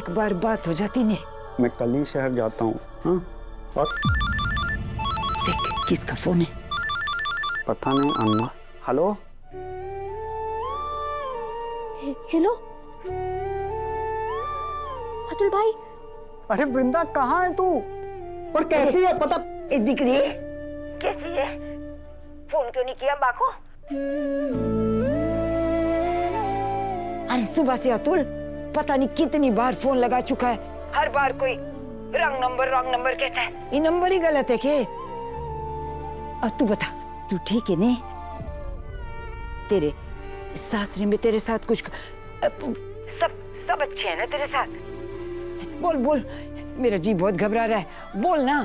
एक बार बात हो जाती ने। मैं कल ही शहर जाता हूँ। हाँ, और देख किसका फोन है? पता नहीं अन्ना। हेलो हेलो अतुल भाई। अरे वृंदा कहाँ है तू और कैसी है? पता दिकरी कैसी है? फोन क्यों नहीं किया बाको? अरे सुबह से अतुल पता नहीं कितनी बार फोन लगा चुका है, हर बार कोई रॉन्ग नंबर कहता है। ये नंबर ही गलत है के? अब तू बता, तू ठीक है ने? तेरे सासरे में तेरे साथ कुछ सब अच्छे हैं ना तेरे साथ? बोल, मेरा जी बहुत घबरा रहा है, बोल ना।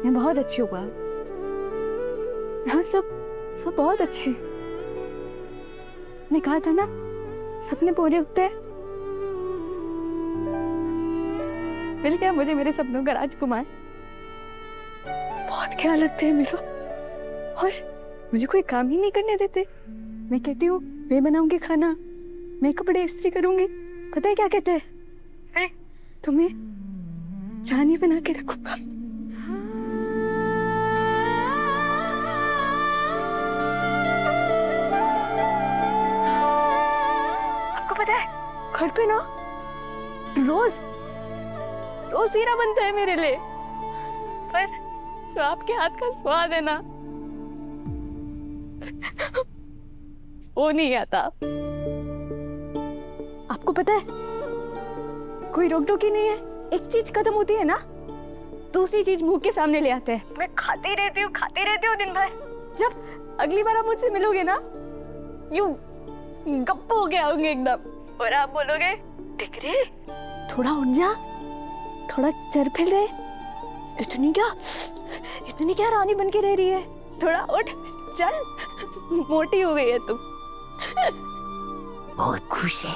मैं बहुत अच्छी हूँ। हाँ, सब बहुत अच्छे हैं। मैंने कहा था ना, सपने पूरे होते हैं। मिल गया मुझे मेरे सपनों का राजकुमार। बहुत ख्याल रखते हैं मेरा और मुझे कोई काम ही नहीं करने देते। मैं कहती हूँ मैं बनाऊंगी खाना, मैं कपड़े इस्त्री करूंगी, पता है क्या कहते हैं? तुम्हें रानी बना के रखूंगा। आपको पता है घर पे ना रोज हीरा बनता है मेरे लिए, पर जो आपके हाथ का स्वाद है ना वो नहीं आता। आपको पता है कोई रोक टोक ही नहीं है। एक चीज खत्म होती है ना, दूसरी चीज मुंह के सामने ले आते हैं। मैं खाती रहती हूँ दिन भर। जब अगली बार आप मुझसे मिलोगे ना, यूं गप्प हो गया होंगे एकदम, और आप बोलोगे टिकरी थोड़ा उठ जा, थोड़ा चल फिर रहे। इतनी क्या रानी बन के रह रही है, थोड़ा उठ चल, मोटी हो गई है तुम। बहुत खुश है।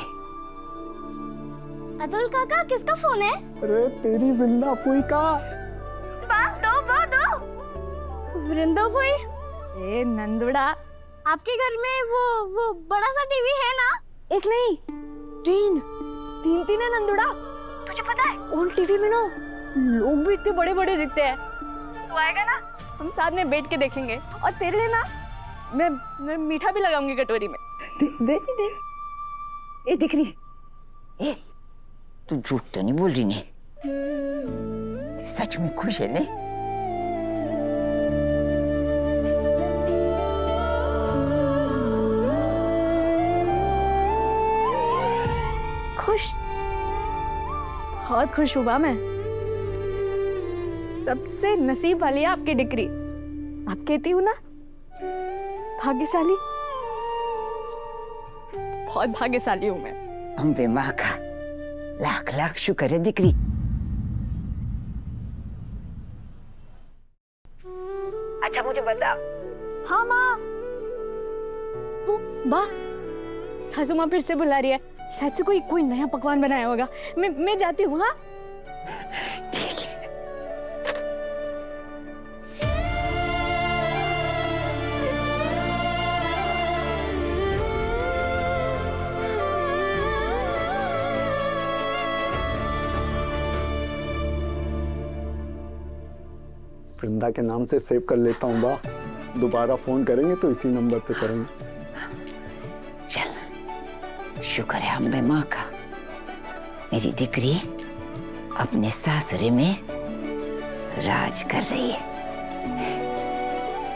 अतुल काका किसका फोन है? अरे तेरी वृंदा फूई का। बात दो। वृंदा फूई? ए नंदुड़ा, आपके घर में वो बड़ा सा टीवी है ना? एक नहीं तीन है नंदुड़ा। तुझे पता है उन टीवी में ना लोग भी इतने बड़े बड़े दिखते हैं। तू आएगा ना, हम साथ में बैठ के देखेंगे, और तेरे लिए ना मैं मीठा भी लगाऊंगी कटोरी में। दे ए दिख रही ए, तू झूठ तो नहीं बोल रही ने? सच में खुश है ने? खुश, बहुत खुश हुआ मैं। सबसे नसीब वाली है आपकी डिग्री। आप कहती हूँ ना भाग्यशाली, बहुत भाग्यशाली हूँ मैं। अम्बे माँ का लाख शुक्र है दिकरी। अच्छा मुझे बता। हाँ माँ, वो माँ सासू माँ फिर से बुला रही है, शायद से कोई नया पकवान बनाया होगा। मैं जाती हूँ। हाँ ठीक है। वृंदा के नाम से सेव कर लेता हूँ बा। दोबारा फोन करेंगे तो इसी नंबर पे करेंगे। चल, शुक्र है अम्बे माँ का, मेरी दिकरी अपने सासरे में राज कर रही है।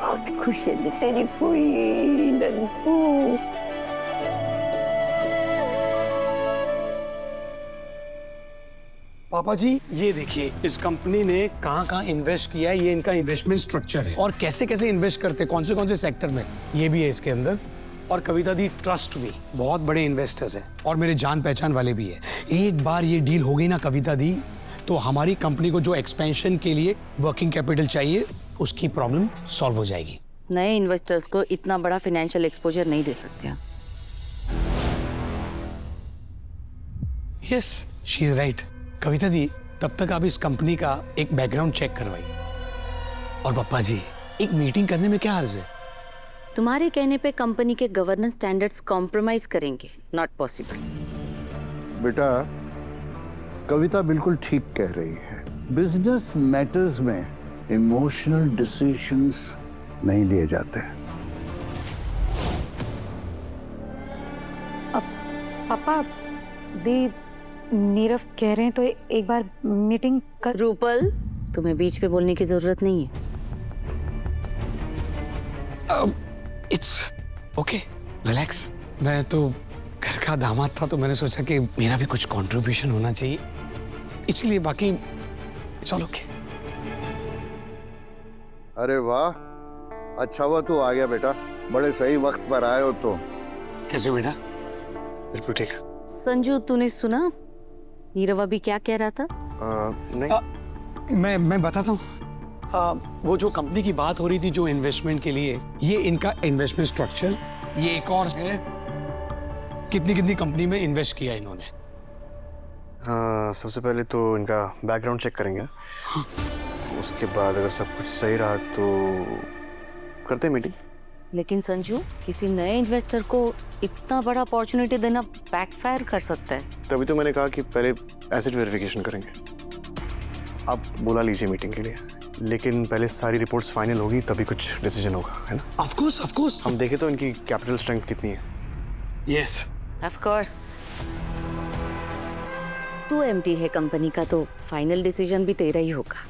बहुत खुश है तेरी फूई नन्हू। पापा जी ये देखिए, इस कंपनी ने कहाँ इन्वेस्ट किया है, ये इनका इन्वेस्टमेंट स्ट्रक्चर है, और कैसे इन्वेस्ट करते हैं, कौन से सेक्टर में, ये भी है इसके अंदर। और कविता दी ट्रस्ट भी, बहुत बड़े इन्वेस्टर्स हैं और मेरे जान पहचान वाले भी है। एक बार ये डील हो गई ना कविता दी, तो हमारी कंपनी को जो एक्सपेंशन के लिए वर्किंग कैपिटल चाहिए, उसकी प्रॉब्लम सॉल्व हो जाएगी। नए इन्वेस्टर्स को इतना बड़ा फाइनेंशियल एक्सपोजर नहीं दे सकते। Yes, she is right. Kavita di, तब तक आप इस कंपनी का एक बैकग्राउंड चेक करवाइए। और पप्पा जी, एक मीटिंग करने में क्या अर्ज है? तुम्हारे कहने पे कंपनी के गवर्नेंस स्टैंडर्ड्स कॉम्प्रोमाइज करेंगे, नॉट पॉसिबल। बेटा, कविता बिल्कुल ठीक कह रही है। बिजनेस मैटर्स में इमोशनल डिसीजंस नहीं लिए जाते। पापा दी नीरव कह रहे हैं तो एक बार मीटिंग कर। रूपल, तुम्हें बीच पे बोलने की जरूरत नहीं है। It's okay, relax. मैं तो घर का दामाद था तो मैंने सोचा कि मेरा भी कुछ कंट्रीब्यूशन होना चाहिए, इसलिए बाकी इट्स ऑल ओके। अरे वाह, अच्छा हुआ तू आ गया बेटा, बड़े सही वक्त पर आए हो। तो कैसे बेटा? बिल्कुल ठीक। संजू, तूने सुना नीरव अभी क्या कह रहा था? नहीं, मैं बताता हूँ। वो जो कंपनी की बात हो रही थी जो इन्वेस्टमेंट के लिए, ये इनका इन्वेस्टमेंट स्ट्रक्चर, ये एक और है। कितनी कितनी कंपनी में इन्वेस्ट किया इन्होंने। हाँ, सबसे पहले तो इनका बैकग्राउंड चेक करेंगे। उसके बाद अगर सब कुछ सही रहा तो करते हैं मीटिंग। लेकिन संजू, किसी नए इन्वेस्टर को इतना बड़ा अपॉर्चुनिटी देना बैकफायर कर सकता है। तभी तो मैंने कहा कि पहले एसेट वेरिफिकेशन करेंगे। आप बुला लीजिए मीटिंग के लिए, लेकिन पहले सारी रिपोर्ट्स फाइनल होगी तभी कुछ डिसीजन होगा, है ना? Of course. हम देखें तो इनकी कैपिटल स्ट्रेंथ कितनी है। Yes, of course. तू एमडी है कंपनी का तो फाइनल डिसीजन भी तेरा ही होगा।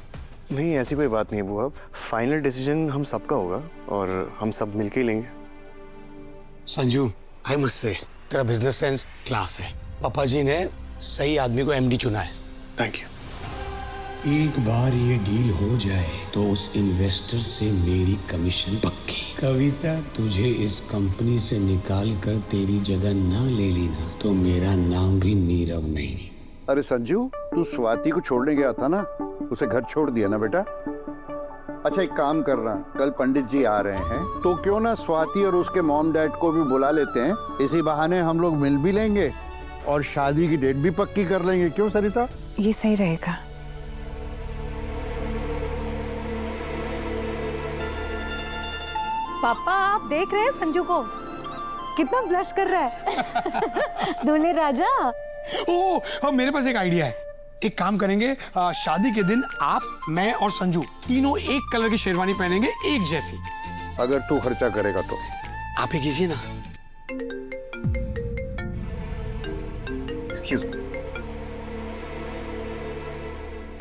नहीं, ऐसी कोई बात नहीं है बुआ। फाइनल डिसीजन हम सबका होगा और हम सब मिलके ही लेंगे। संजू, आई मस्ट से तेरा बिजनेस सेंस क्लास है। पापा जी ने सही आदमी को एमडी चुना है। Thank you. एक बार ये डील हो जाए तो उस इन्वेस्टर से मेरी कमीशन पक्की। कविता, तुझे इस कंपनी से निकाल कर तेरी जगह ना ले ली ना तो मेरा नाम भी नीरव नहीं। अरे संजू, तू स्वाति को छोड़ने गया था ना, उसे घर छोड़ दिया ना बेटा? अच्छा, एक काम कर रहा, कल पंडित जी आ रहे हैं तो क्यों ना स्वाति और उसके मॉम डैड को भी बुला लेते हैं। इसी बहाने हम लोग मिल भी लेंगे और शादी की डेट भी पक्की कर लेंगे। क्यों सरिता? ये सही रहेगा। पापा, आप देख रहे हैं संजू को कितना ब्लश कर रहा है। दूल्हे राजा। ओह, मेरे पास एक आइडिया है। एक काम करेंगे, शादी के दिन आप, मैं और संजू तीनों एक कलर की शेरवानी पहनेंगे, एक जैसी। अगर तू खर्चा करेगा तो आप ही कीजिए ना। Excuse me.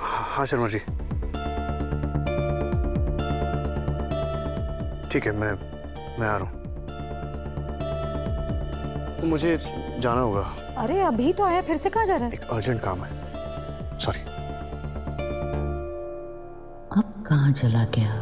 हाँ शर्मा जी, ठीक है, मैं आ रहा हूँ। मुझे जाना होगा। अरे अभी तो आया, फिर से कहाँ जा रहा है? एक अर्जेंट काम है, सॉरी। अब कहाँ चला गया?